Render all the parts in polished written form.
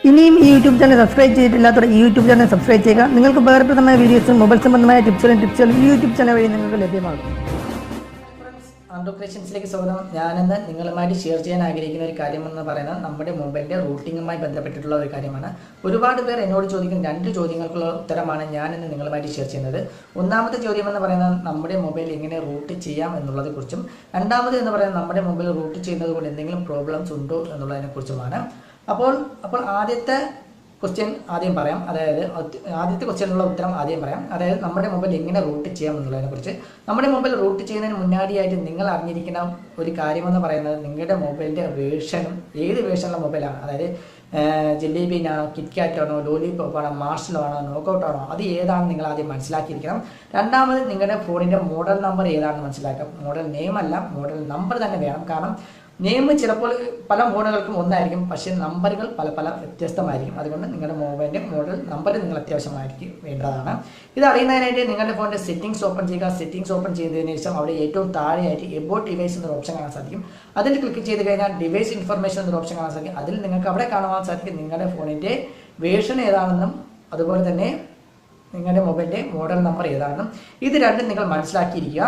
ഇനിയും ഈ YouTube channel subscribe ചെയ്തിട്ടില്ലാത്തവർ ഈ യൂട്യൂബ് ചാനൽ സബ്സ്ക്രൈബ് ചെയ്യുക. നിങ്ങൾക്ക് ഉപകാരപ്രദമായ വീഡിയോസും മൊബൈൽ സംബന്ധമായ ടിപ്സുകളും ഈ യൂട്യൂബ് ചാനൽ വഴി നിങ്ങൾക്ക് ലഭ്യമാകും. ആൻഡ്രോ ക്രിയേഷൻസിലേക്ക് സ്വാഗതം. ഞാനിന്ന് നിങ്ങളുമായിട്ട് ഷെയർ ചെയ്യാൻ ആഗ്രഹിക്കുന്ന ഒരു കാര്യമെന്ന് പറയുന്നത് നമ്മുടെ മൊബൈലിൻ്റെ റൂട്ടിങ്ങുമായി ബന്ധപ്പെട്ടിട്ടുള്ള ഒരു കാര്യമാണ്. ഒരുപാട് പേർ എന്നോട് ചോദിക്കുന്ന 2 ചോദ്യങ്ങൾക്കുള്ള ഉത്തരമാണ് ഞാനിന്ന് നിങ്ങളുമായിട്ട് ഷെയർ ചെയ്യുന്നത്. ഒന്നാമത്തെ ചോദ്യം എന്ന് പറയുന്നത് നമ്മുടെ മൊബൈൽ എങ്ങനെ റൂട്ട് ചെയ്യാം എന്നുള്ളതിനെക്കുറിച്ചും, രണ്ടാമത് എന്ന് പറയുന്നത് നമ്മുടെ മൊബൈൽ റൂട്ട് ചെയ്യുന്നത് കൊണ്ട് എന്തെങ്കിലും പ്രോബ്ലംസ് ഉണ്ടോ എന്നുള്ളതിനെക്കുറിച്ചുമാണ്. അപ്പോൾ ആദ്യത്തെ ക്വസ്റ്റ്യൻ ആദ്യം പറയാം. അതായത് ആദ്യത്തെ ക്വസ്റ്റ്യനുള്ള ഉത്തരം ആദ്യം പറയാം. അതായത് നമ്മുടെ മൊബൈൽ എങ്ങനെ റൂട്ട് ചെയ്യാം എന്നുള്ളതിനെക്കുറിച്ച്. നമ്മുടെ മൊബൈൽ റൂട്ട് ചെയ്യുന്നതിന് മുന്നാടിയായിട്ട് നിങ്ങൾ അറിഞ്ഞിരിക്കുന്ന ഒരു കാര്യമെന്ന് പറയുന്നത് നിങ്ങളുടെ മൊബൈലിൻ്റെ വേർഷനും ഏത് വേർഷനുള്ള മൊബൈലാണ്. അതായത് ജിലേബിനാണോ, കിറ്റ്കാറ്റാണോ, ലോലിപോപ്പാണോ, മാർഷലോ ആണോ, നോക്കൗട്ടാണോ, അത് ഏതാണെന്ന് നിങ്ങൾ ആദ്യം മനസ്സിലാക്കിയിരിക്കണം. രണ്ടാമത് നിങ്ങളുടെ ഫോണിൻ്റെ മോഡൽ നമ്പർ ഏതാണെന്ന് മനസ്സിലാക്കാം. മോഡൽ നെയിം അല്ല, മോഡൽ നമ്പർ തന്നെ വേണം. കാരണം നെയിം ചിലപ്പോൾ പല ഫോണുകൾക്കും ഒന്നായിരിക്കും, പക്ഷേ നമ്പറുകൾ പല വ്യത്യസ്തമായിരിക്കും. അതുകൊണ്ട് നിങ്ങളുടെ മൊബൈലിൻ്റെ മോഡൽ നമ്പർ നിങ്ങൾ അത്യാവശ്യമായിരിക്കും വേണ്ടതാണ്. ഇത് അറിയുന്നതിനായിട്ട് നിങ്ങളുടെ ഫോണിൻ്റെ സെറ്റിംഗ്സ് ഓപ്പൺ ചെയ്യുക. സെറ്റിംഗ്സ് ഓപ്പൺ ചെയ്തതിന് ശേഷം അവിടെ ഏറ്റവും താഴെയായിട്ട് എബൌട്ട് ഡിവൈസ് എന്നൊരു ഓപ്ഷൻ കാണാൻ സാധിക്കും. അതിൽ ക്ലിക്ക് ചെയ്ത് കഴിഞ്ഞാൽ ഡിവൈസ് ഇൻഫർമേഷൻ എന്നൊരു ഓപ്ഷൻ കാണാൻ സാധിക്കും. അതിൽ നിങ്ങൾക്ക് അവിടെ കാണുവാൻ സാധിക്കും നിങ്ങളുടെ ഫോണിൻ്റെ വേർഷൻ ഏതാണെന്നും അതുപോലെ തന്നെ നിങ്ങളുടെ മൊബൈലിൻ്റെ മോഡൽ നമ്പർ ഏതാണെന്നും. ഇത് രണ്ടും നിങ്ങൾ മനസ്സിലാക്കിയിരിക്കുക.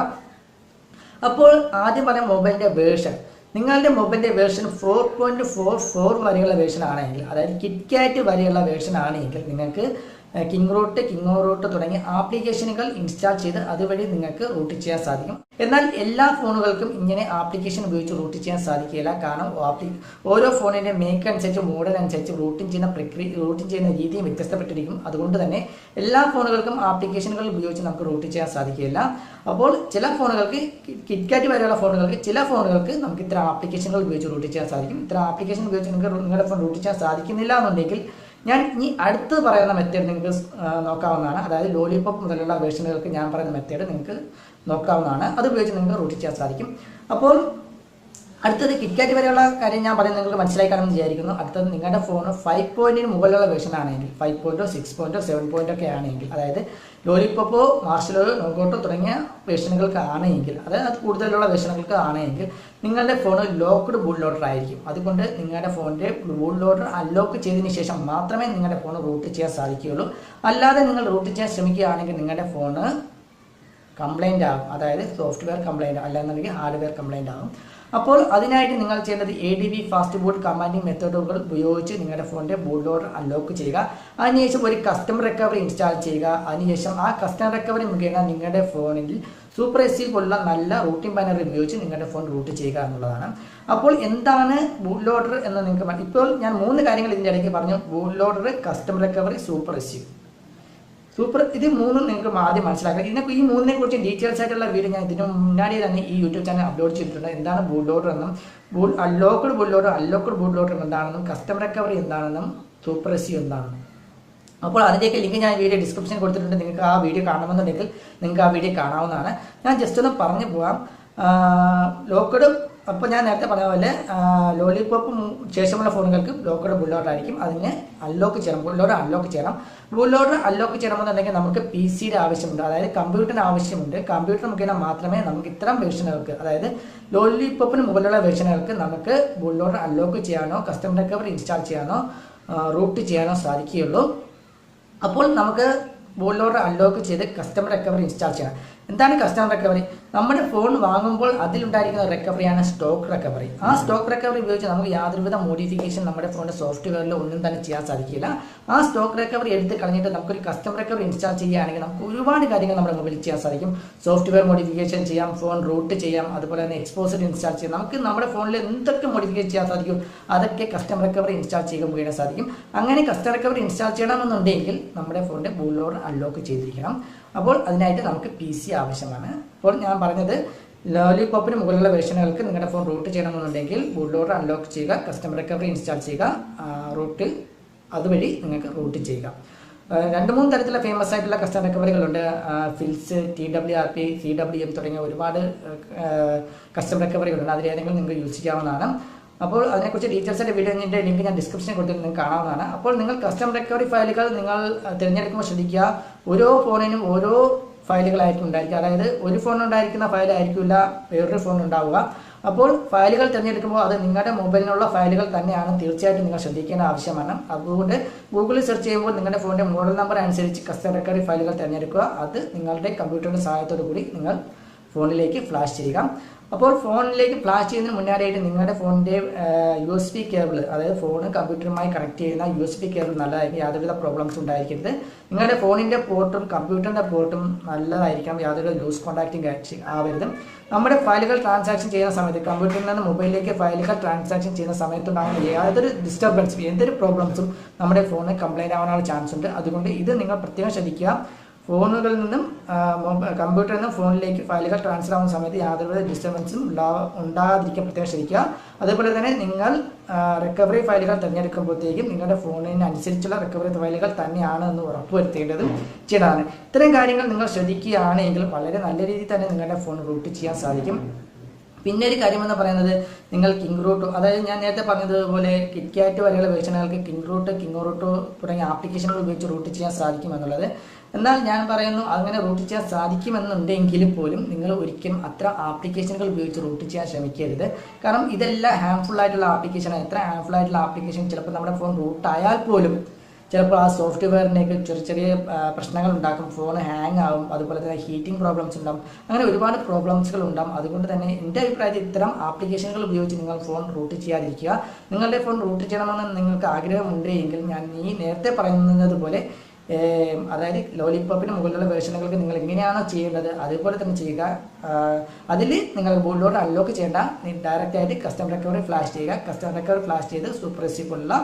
അപ്പോൾ ആദ്യം പറയാം മൊബൈലിൻ്റെ വേർഷൻ. നിങ്ങളുടെ മൊബൈലിൻ്റെ വേർഷൻ 4.44 വരെയുള്ള വേർഷൻ ആണെങ്കിൽ, അതായത് കിറ്റ്കാറ്റ് വരെയുള്ള വേർഷൻ ആണെങ്കിൽ നിങ്ങൾക്ക് കിങ് റൂട്ട് തുടങ്ങിയ ആപ്ലിക്കേഷനുകൾ ഇൻസ്റ്റാൾ ചെയ്ത് അതുവഴി നിങ്ങൾക്ക് റൂട്ട് ചെയ്യാൻ സാധിക്കും. എന്നാൽ എല്ലാ ഫോണുകൾക്കും ഇങ്ങനെ ആപ്ലിക്കേഷൻ ഉപയോഗിച്ച് റൂട്ട് ചെയ്യാൻ സാധിക്കില്ല. കാരണം ഓരോ ഫോണിൻ്റെ മേക്ക് അനുസരിച്ച്, മോഡൽ അനുസരിച്ച് റൂട്ടിംഗ് ചെയ്യുന്ന രീതിയും വ്യത്യസ്തപ്പെട്ടിരിക്കും. അതുകൊണ്ട് തന്നെ എല്ലാ ഫോണുകൾക്കും ആപ്ലിക്കേഷനുകൾ ഉപയോഗിച്ച് നമുക്ക് റൂട്ട് ചെയ്യാൻ സാധിക്കില്ല. അപ്പോൾ ചില ഫോണുകൾക്ക്, കിറ്റ്കാറ്റ് വരെയുള്ള ഫോണുകൾക്ക്, ചില ഫോണുകൾക്ക് നമുക്ക് ഇത്തരം ആപ്ലിക്കേഷനുകൾ ഉപയോഗിച്ച് റൂട്ട് ചെയ്യാൻ സാധിക്കും. ഇത്തരം ആപ്ലിക്കേഷൻ ഉപയോഗിച്ച് നിങ്ങൾക്ക് നിങ്ങളുടെ ഫോൺ റൂട്ട് ചെയ്യാൻ സാധിക്കുന്നില്ല എന്നുണ്ടെങ്കിൽ ഞാൻ ഈ അടുത്ത് പറയുന്ന മെത്തേഡ് നിങ്ങൾക്ക് നോക്കാവുന്നതാണ്. അതായത് ലോലിപോപ്പ് മുതലുള്ള വേർഷനുകൾക്ക് ഞാൻ പറയുന്ന മെത്തേഡ് നിങ്ങൾക്ക് നോക്കാവുന്നതാണ്. അത് ഉപയോഗിച്ച് നിങ്ങൾക്ക് റൂട്ട് ചെയ്യാൻ സാധിക്കും. അപ്പോൾ അടുത്തത് കിറ്റ്കാറ്റ് വരെയുള്ള കാര്യം ഞാൻ പറയുന്നത് നിങ്ങൾക്ക് മനസ്സിലായി കാണുമെന്ന് വിചാരിക്കുന്നു. അടുത്തത് നിങ്ങളുടെ ഫോൺ 5 മുകളിലുള്ള വേർഷൻ ആണെങ്കിൽ, 5 6 7 ഒക്കെ ആണെങ്കിൽ, അതായത് ലോലിപോപ്പോ, മാർഷലോ, നോക്കൗട്ടോ തുടങ്ങിയ വേർഷനുകൾക്ക് ആണെങ്കിൽ, അതായത് അത് കൂടുതലുള്ള വേർഷനുകൾക്ക് ആണെങ്കിൽ നിങ്ങളുടെ ഫോൺ ലോക്ക്ഡ് ബൂട്ട് ലോഡർ ആയിരിക്കും. അതുകൊണ്ട് നിങ്ങളുടെ ഫോണിൻ്റെ ബൂട്ട് ലോഡർ അൺലോക്ക് ചെയ്തതിന് ശേഷം മാത്രമേ നിങ്ങളുടെ ഫോൺ റൂട്ട് ചെയ്യാൻ സാധിക്കുകയുള്ളൂ. അല്ലാതെ നിങ്ങൾ റൂട്ട് ചെയ്യാൻ ശ്രമിക്കുകയാണെങ്കിൽ നിങ്ങളുടെ ഫോണ് കംപ്ലൈൻ്റ് ആകും. അതായത് സോഫ്റ്റ്വെയർ കംപ്ലൈൻറ്റ്, അല്ലാന്നുണ്ടെങ്കിൽ ഹാർഡ്വെയർ കംപ്ലൈൻ്റ് ആകും. അപ്പോൾ അതിനായിട്ട് നിങ്ങൾ ചെയ്യേണ്ടത് ADB ഫാസ്റ്റ് ബൂട്ട് കമാൻഡിംഗ് മെത്തേഡുകൾ ഉപയോഗിച്ച് നിങ്ങളുടെ ഫോണിൻ്റെ ബൂട്ട് ലോഡർ അൺലോക്ക് ചെയ്യുക. അതിനുശേഷം ഒരു കസ്റ്റമർ റിക്കവറി ഇൻസ്റ്റാൾ ചെയ്യുക. അതിനുശേഷം ആ കസ്റ്റമർ റിക്കവറി മുഖേന നിങ്ങളുടെ ഫോണിൽ സൂപ്പർ SE പോലുള്ള നല്ല റൂട്ടിംഗ് പാനൽ ഉപയോഗിച്ച് നിങ്ങളുടെ ഫോൺ റൂട്ട് ചെയ്യുക എന്നുള്ളതാണ്. അപ്പോൾ എന്താണ് ബൂട്ട് ലോഡർ എന്ന് നിങ്ങൾക്ക് ഇപ്പോൾ ഞാൻ 3 കാര്യങ്ങൾ ഇതിൻ്റെ ഇടയ്ക്ക് പറഞ്ഞു. Boot loader, customer recovery, super SE. ഇത് 3 നിങ്ങൾക്ക് ആദ്യം മനസ്സിലാക്കാം. ഈ 3 കുറിച്ച് ഡീറ്റെയിൽസ് ആയിട്ടുള്ള വീഡിയോ ഞാൻ ഇതിന് മുന്നാടി തന്നെ ഈ യൂട്യൂബ് ചാനൽ അപ്ലോഡ് ചെയ്തിട്ടുണ്ട്. എന്താണ് ബൂട്ട് ലോഡർ എന്നും, അൺലോക്ക്ഡ് ബൂട്ട് ലോഡർ എന്താണെന്നും, കസ്റ്റമർ റിക്കവറി എന്താണെന്നും, സൂപ്പർ SE എന്താണെന്നും. അപ്പോൾ അതിൻ്റെയൊക്കെ ലിങ്ക് ഞാൻ വീഡിയോ ഡിസ്ക്രിപ്ഷനിൽ കൊടുത്തിട്ടുണ്ട്. നിങ്ങൾക്ക് ആ വീഡിയോ കാണണമെന്നുണ്ടെങ്കിൽ നിങ്ങൾക്ക് ആ വീഡിയോ കാണാവുന്നതാണ്. ഞാൻ ജസ്റ്റ് ഒന്ന് പറഞ്ഞു പോകാം. ലോക്ക്ഡ്, അപ്പോൾ ഞാൻ നേരത്തെ പറഞ്ഞ പോലെ ലോലിപോപ്പ് ശേഷമുള്ള ഫോണുകൾക്ക് ലോക്ക്ഡ് ബൂട്ട് ലോഡർ ആയിരിക്കും. അതിന് അൺലോക്ക് ചെയ്യണം, ബൂട്ട് ലോഡർ അൺലോക്ക് ചെയ്യണം. ബൂട്ട് ലോഡർ അൺലോക്ക് ചെയ്യണമെന്നുണ്ടെങ്കിൽ നമുക്ക് PCയുടെ ആവശ്യമുണ്ട്, അതായത് കമ്പ്യൂട്ടറിന് ആവശ്യമുണ്ട്. കമ്പ്യൂട്ടർ മുഖേന മാത്രമേ നമുക്ക് ഇത്തരം വേർഷനുകൾക്ക്, അതായത് ലോലിപോപ്പിന് മുകളിലുള്ള വേർഷനുകൾക്ക് നമുക്ക് ബൂട്ട് ലോഡർ അൺലോക്ക് ചെയ്യാനോ കസ്റ്റമർ റിക്കവറി ഇൻസ്റ്റാൾ ചെയ്യാനോ റൂട്ട് ചെയ്യാനോ സാധിക്കുകയുള്ളൂ. അപ്പോൾ നമുക്ക് ബൂട്ട് ലോഡർ അൺലോക്ക് ചെയ്ത് കസ്റ്റമർ റിക്കവറി ഇൻസ്റ്റാൾ ചെയ്യണം. എന്താണ് കസ്റ്റമർ റിക്കവറി? നമ്മുടെ ഫോൺ വാങ്ങുമ്പോൾ അതിലുണ്ടായിരിക്കുന്ന റിക്കവറിയാണ് സ്റ്റോക്ക് റിക്കവറി. ആ സ്റ്റോക്ക് റിക്കവറി ഉപയോഗിച്ച് നമുക്ക് യാതൊരുവിധ മോഡിഫിക്കേഷൻ നമ്മുടെ ഫോണിൻ്റെ സോഫ്റ്റ്വെയറിൽ ഒന്നും തന്നെ ചെയ്യാൻ സാധിക്കില്ല. ആ സ്റ്റോക്ക് റിക്കവറി എടുത്ത് കളഞ്ഞിട്ട് നമുക്കൊരു കസ്റ്റമർ റിക്കവറി ഇൻസ്റ്റാൾ ചെയ്യുകയാണെങ്കിൽ നമുക്ക് ഒരുപാട് കാര്യങ്ങൾ നമ്മുടെ മൊബൈലിൽ ചെയ്യാൻ സാധിക്കും. സോഫ്റ്റ്വെയർ മോഡിഫിക്കേഷൻ ചെയ്യാം, ഫോൺ റൂട്ട് ചെയ്യാം, അതുപോലെ തന്നെ എക്സ്പോസർ ഇൻസ്റ്റാൾ ചെയ്യാം. നമുക്ക് നമ്മുടെ ഫോണിൽ എന്തൊക്കെ മോഡിഫിക്കേഷൻ ചെയ്യാൻ സാധിക്കും അതൊക്കെ കസ്റ്റമർ റിക്കവറി ഇൻസ്റ്റാൾ ചെയ്യുക മുഖേന സാധിക്കും. അങ്ങനെ കസ്റ്റമർ റിക്കവറി ഇൻസ്റ്റാൾ ചെയ്യണമെന്നുണ്ടെങ്കിൽ നമ്മുടെ ഫോണിൻ്റെ ബൂട്ട് ലോഡർ അൺലോക്ക് ചെയ്തിരിക്കണം. അപ്പോൾ അതിനായിട്ട് നമുക്ക് PC ആവശ്യമാണ്. അപ്പോൾ ഞാൻ പറഞ്ഞത് ലോലിപോപ്പിന് മുകളിലുള്ള വേർഷനുകൾക്ക് നിങ്ങളുടെ ഫോൺ റൂട്ട് ചെയ്യണമെന്നുണ്ടെങ്കിൽ ബൂട്ട് ലോഡർ അൺലോക്ക് ചെയ്യുക, കസ്റ്റമർ റിക്കവറി ഇൻസ്റ്റാൾ ചെയ്യുക, റൂട്ട് അതുവഴി നിങ്ങൾക്ക് റൂട്ട് ചെയ്യുക. 2-3 തരത്തിലുള്ള ഫേമസ് ആയിട്ടുള്ള കസ്റ്റമർ റിക്കവറികളുണ്ട്. ഫിൽസ്, TWRP, CWM തുടങ്ങിയ ഒരുപാട് കസ്റ്റമർ റിക്കവറികളുണ്ട്. അതിലേതെങ്കിലും നിങ്ങൾക്ക് യൂസ് ചെയ്യാവുന്നതാണ്. അപ്പോൾ അതിനെക്കുറിച്ച് ഡീറ്റെയിൽസ് ആയിട്ട് വീഡിയോൻ്റെ ലിങ്ക് ഞാൻ ഡിസ്ക്രിപ്ഷനിൽ കൊടുത്തിട്ട് നിങ്ങൾക്ക് കാണാവുന്നതാണ്. അപ്പോൾ നിങ്ങൾ കസ്റ്റമർ റിക്കവറി ഫയലുകൾ നിങ്ങൾ തിരഞ്ഞെടുക്കുമ്പോൾ ശ്രദ്ധിക്കുക, ഓരോ ഫോണിനും ഓരോ ഫയലുകളായിരിക്കും ഉണ്ടായിരിക്കുക. അതായത് ഒരു ഫോണിനുണ്ടായിരിക്കുന്ന ഫയലായിരിക്കില്ല വേറൊരു ഫോണിനുണ്ടാവുക. അപ്പോൾ ഫയലുകൾ തിരഞ്ഞെടുക്കുമ്പോൾ അത് നിങ്ങളുടെ മൊബൈലിനുള്ള ഫയലുകൾ തന്നെയാണ് തീർച്ചയായിട്ടും നിങ്ങൾ ശ്രദ്ധിക്കേണ്ട ആവശ്യമാണ്. അതുകൊണ്ട് ഗൂഗിളിൽ സെർച്ച് ചെയ്യുമ്പോൾ നിങ്ങളുടെ ഫോണിൻ്റെ മോഡൽ നമ്പർ അനുസരിച്ച് കസ്റ്റം റിക്കവറി ഫയലുകൾ തിരഞ്ഞെടുക്കുക. അത് നിങ്ങളുടെ കമ്പ്യൂട്ടറിൻ്റെ സഹായത്തോടു കൂടി നിങ്ങൾ ഫോണിലേക്ക് ഫ്ലാഷ് ചെയ്യുക. അപ്പോൾ ഫോണിലേക്ക് ഫ്ലാഷ് ചെയ്യുന്നതിന് മുന്നാടിയായിട്ട് നിങ്ങളുടെ ഫോണിൻ്റെ USB കേബിൾ, അതായത് ഫോൺ കമ്പ്യൂട്ടറുമായി കണക്ട് ചെയ്യുന്ന USB കേബിൾ നല്ലതായിരിക്കും. യാതൊരുവിധ പ്രോബ്ലംസ് ഉണ്ടായിരിക്കരുത്. നിങ്ങളുടെ ഫോണിൻ്റെ പോർട്ടും കമ്പ്യൂട്ടറിൻ്റെ പോർട്ടും നല്ലതായിരിക്കണം. യാതൊരു ലൂസ് കോൺടാക്റ്റിംഗ് ആവരുത്. നമ്മുടെ ഫയലുകൾ ട്രാൻസാക്ഷൻ ചെയ്യുന്ന സമയത്ത് കമ്പ്യൂട്ടറിൽ നിന്ന് മൊബൈലിലേക്ക് ഫയലുകൾ ട്രാൻസാക്ഷൻ ചെയ്യുന്ന സമയത്തുണ്ടാകുന്ന യാതൊരു ഡിസ്റ്റർബൻസും എന്തൊരു പ്രോബ്ലംസും നമ്മുടെ ഫോണിന് കംപ്ലൈൻറ്റ് ആവാനുള്ള ചാൻസ് ഉണ്ട്. അതുകൊണ്ട് ഇത് നിങ്ങൾ പ്രത്യേകം ശ്രദ്ധിക്കുക. ഫോണുകളിൽ നിന്നും കമ്പ്യൂട്ടറിൽ നിന്നും ഫോണിലേക്ക് ഫയലുകൾ ട്രാൻസ്ഫർ ആവുന്ന സമയത്ത് യാതൊരു ഡിസ്റ്റർബൻസും ഉണ്ടാകാതിരിക്കാൻ പ്രത്യേകം ശ്രദ്ധിക്കുക. അതുപോലെ തന്നെ നിങ്ങൾ റിക്കവറി ഫയലുകൾ തിരഞ്ഞെടുക്കുമ്പോഴത്തേക്കും നിങ്ങളുടെ ഫോണിന് അനുസരിച്ചുള്ള റിക്കവറി ഫയലുകൾ തന്നെയാണ് എന്ന് ഉറപ്പുവരുത്തേണ്ടതും ചെയ്യേണ്ടതാണ്. ഇത്തരം കാര്യങ്ങൾ നിങ്ങൾ ശ്രദ്ധിക്കുകയാണെങ്കിൽ വളരെ നല്ല രീതിയിൽ തന്നെ നിങ്ങളുടെ ഫോൺ റൂട്ട് ചെയ്യാൻ സാധിക്കും. പിന്നെ ഒരു കാര്യമെന്ന് പറയുന്നത്, നിങ്ങൾ കിങ് റൂട്ട്, അതായത് ഞാൻ നേരത്തെ പറഞ്ഞതുപോലെ കിറ്റ്കാറ്റ് വരെയുള്ള വേർഷനുകൾക്ക് കിങ് റൂട്ട് തുടങ്ങിയ ആപ്ലിക്കേഷനുകൾ ഉപയോഗിച്ച് റൂട്ട് ചെയ്യാൻ സാധിക്കും എന്നുള്ളത്. എന്നാൽ ഞാൻ പറയുന്നു, അങ്ങനെ റൂട്ട് ചെയ്യാൻ സാധിക്കുമെന്നുണ്ടെങ്കിൽ പോലും നിങ്ങൾ ഒരിക്കലും അത്ര ആപ്ലിക്കേഷനുകൾ ഉപയോഗിച്ച് റൂട്ട് ചെയ്യാൻ ശ്രമിക്കരുത്. കാരണം ഇതെല്ലാം ഹാംഫുൾ ആയിട്ടുള്ള ആപ്ലിക്കേഷനാണ്. എത്ര ഹാംഫുൾ ആയിട്ടുള്ള ആപ്ലിക്കേഷൻ ചിലപ്പോൾ നമ്മുടെ ഫോൺ റൂട്ടായാൽ പോലും ചിലപ്പോൾ ആ സോഫ്റ്റ്വെയറിനൊക്കെ ചെറിയ പ്രശ്നങ്ങൾ ഉണ്ടാക്കും. ഫോൺ ഹാങ് ആവും, അതുപോലെ തന്നെ ഹീറ്റിംഗ് പ്രോബ്ലംസ് ഉണ്ടാകും. അങ്ങനെ ഒരുപാട് പ്രോബ്ലംസുകൾ ഉണ്ടാകും. അതുകൊണ്ട് തന്നെ എൻ്റെ അഭിപ്രായത്തിൽ ഇത്തരം ആപ്ലിക്കേഷനുകൾ ഉപയോഗിച്ച് നിങ്ങൾ ഫോൺ റൂട്ട് ചെയ്യാതിരിക്കുക. നിങ്ങളുടെ ഫോൺ റൂട്ട് ചെയ്യണമെന്ന് നിങ്ങൾക്ക് ആഗ്രഹമുണ്ട് എങ്കിൽ ഞാൻ ഈ നേരത്തെ പറയുന്നത് പോലെ, അതായത് ലോലിപോപ്പിന് മുകളിലുള്ള വേർഷനുകൾക്ക് നിങ്ങൾ എങ്ങനെയാണോ ചെയ്യേണ്ടത് അതുപോലെ തന്നെ ചെയ്യുക. അതിൽ നിങ്ങൾ ബോർഡിലോട്ട് അൺലോക്ക് ചെയ്യേണ്ട, ഡയറക്റ്റ് ആയിട്ട് കസ്റ്റം റിക്കവറി ഫ്ലാഷ് ചെയ്യുക. കസ്റ്റം റിക്കവറി ഫ്ലാഷ് ചെയ്ത് സൂപ്പർ എസി പോലുള്ള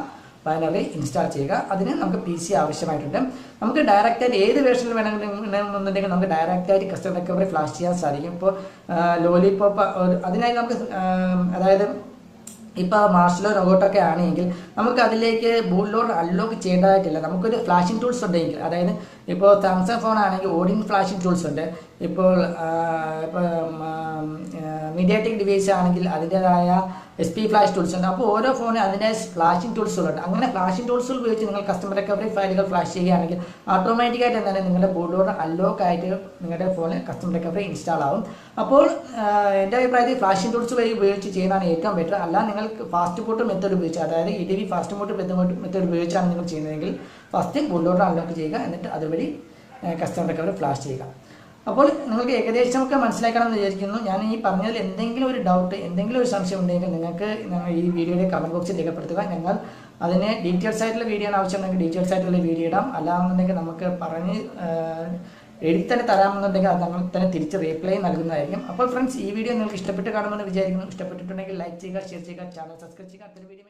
ബൈനറി ഇൻസ്റ്റാൾ ചെയ്യുക. അതിന് നമുക്ക് PC ആവശ്യമായിട്ടുണ്ട്. നമുക്ക് ഡയറക്റ്റായിട്ട് ഏത് വേർഷനിൽ വേണമെന്നുണ്ടെങ്കിൽ നമുക്ക് ഡയറക്റ്റായിട്ട് കസ്റ്റം റിക്കവറി ഫ്ലാഷ് ചെയ്യാൻ സാധിക്കും. ഇപ്പോൾ ലോലിപോപ്പ് അതിനായി നമുക്ക്, അതായത് ഇപ്പോൾ മാർഷലോ റോബോട്ടൊക്കെ ആണെങ്കിൽ നമുക്ക് അതിലേക്ക് ബൂട്ട് ലോഡ് അൺലോക്ക് ചെയ്യേണ്ടതായിട്ടില്ല. നമുക്കൊരു ഫ്ലാഷിംഗ് ടൂൾസ് ഉണ്ടെങ്കിൽ, അതായത് ഇപ്പോൾ സാംസങ് ഫോൺ ആണെങ്കിൽ ഓഡിയൻ ഫ്ലാഷിംഗ് ടൂൾസ് ഉണ്ട്. ഇപ്പോൾ മീഡിയാടെക് ഡിവൈസ് ആണെങ്കിൽ അതിൻ്റെതായ SP ഫ്ലാഷ് ടൂൾസ് ഉണ്ട്. അപ്പോൾ ഓരോ ഫോണിനും അതിൻ്റെ ഫ്ലാഷിംഗ് ടൂൾസുകളുണ്ട്. അങ്ങനെ ഫ്ലാഷിംഗ് ടൂൾസുകൾ ഉപയോഗിച്ച് നിങ്ങൾ കസ്റ്റമർ റിക്കവറി ഫയലുകൾ ഫ്ലാഷ് ചെയ്യുകയാണെങ്കിൽ ഓട്ടോമാറ്റിക്കായിട്ട് എന്താണ് നിങ്ങളുടെ ബൂട്ട് ലോഡ് അൺലോക്ക് ആയിട്ട് നിങ്ങളുടെ ഫോണിൽ കസ്റ്റമർ റിക്കവറി ഇൻസ്റ്റാൾ ആവും. അപ്പോൾ എൻ്റെ അഭിപ്രായത്തിൽ ഫ്ലാഷിംഗ് ടൂൾസ് വഴി ഉപയോഗിച്ച് ചെയ്യുന്നതാണ് ഏറ്റവും ബെറ്റർ. അല്ല നിങ്ങൾ ഫാസ്റ്റ് ബൂട്ട് മെത്തേഡ് ഉപയോഗിച്ച്, അതായത് EDV ഫാസ്റ്റ് ബൂട്ട് മെത്തേഡ് ഉപയോഗിച്ചാണ് നിങ്ങൾ ചെയ്യുന്നതെങ്കിൽ ഫസ്റ്റ് ബൂട്ട് ലോഡ് അൺലോക്ക് ചെയ്യുക, എന്നിട്ട് അതുവഴി കസ്റ്റമർ റിക്കവറി ഫ്ലാഷ് ചെയ്യുക. അപ്പോൾ നിങ്ങൾക്ക് ഏകദേശമൊക്കെ മനസ്സിലാക്കണമെന്ന് വിചാരിക്കുന്നു. ഞാൻ ഈ പറഞ്ഞതിൽ എന്തെങ്കിലും ഒരു ഡൗട്ട്, എന്തെങ്കിലും ഒരു സംശയം ഉണ്ടെങ്കിൽ നിങ്ങൾക്ക് ഈ വീഡിയോയുടെ കമൻറ്റ് ബോക്സിൽ രേഖപ്പെടുത്തുക. ഞങ്ങൾ അതിന് ഡീറ്റെയിൽസ് ആയിട്ടുള്ള വീഡിയോ ആവശ്യമുണ്ടെങ്കിൽ ഡീറ്റെയിൽസ് ആയിട്ടുള്ള വീഡിയോ ഇടാം. അല്ലാന്നുണ്ടെങ്കിൽ നമുക്ക് പറഞ്ഞ് എഴുതി തന്നെ തരാമെന്നുണ്ടെങ്കിൽ അത് നമ്മൾ തന്നെ തിരിച്ച് റീപ്ലൈ നൽകുന്നതായിരിക്കും. അപ്പോൾ ഫ്രണ്ട്സ്, ഈ വീഡിയോ നിങ്ങൾക്ക് ഇഷ്ടപ്പെട്ട് കാണുമെന്ന് വിചാരിക്കുന്നു. ഇഷ്ടപ്പെട്ടിട്ടുണ്ടെങ്കിൽ ലൈക്ക് ചെയ്യുക, ഷെയർ ചെയ്യുക, ചാനൽ സബ്സ്ക്രൈബ് ചെയ്യുക. അടുത്തൊരു വീഡിയോ